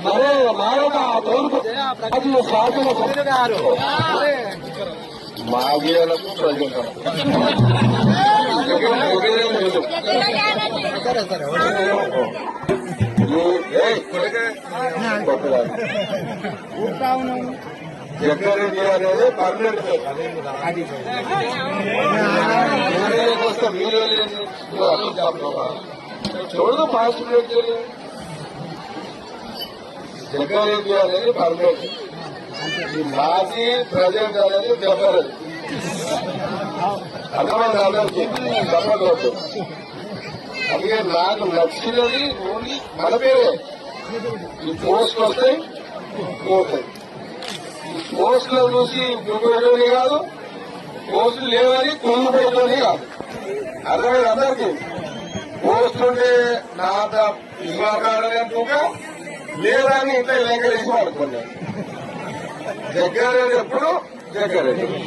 మరే మానవ తోడుకు శాసన మాగేలకు ప్రజలు జగ్గారెడ్డి అనేది పర్మనెంట్ వస్తే మీరు చూడదు పాజిటివ్ జగ్గారెడ్డి అనేది పర్మనెంట్ మాజీ ప్రజెంట్ అనేది జగ్గారెడ్డి అర్థమైంది అందరికీ చెప్పకూడదు. అందుకే నాకు నచ్చినది ఓన్లీ మన పేరే ఈ పోస్టులు వస్తాయి పోతాయి. పోస్టులు చూసి గుర్తుపెట్టని కాదు, పోస్టులు లేవని కుంగిపోయేదని కాదు. అర్థమైంది అందరికీ. పోస్ట్ ఉంటే నా ఇవ్వకాడగా లేదని ఇంట్లో లేఖలేసి వాడుకున్నాను. జగ్గారెడ్డి ఎప్పుడు జగ్గారెడ్డి.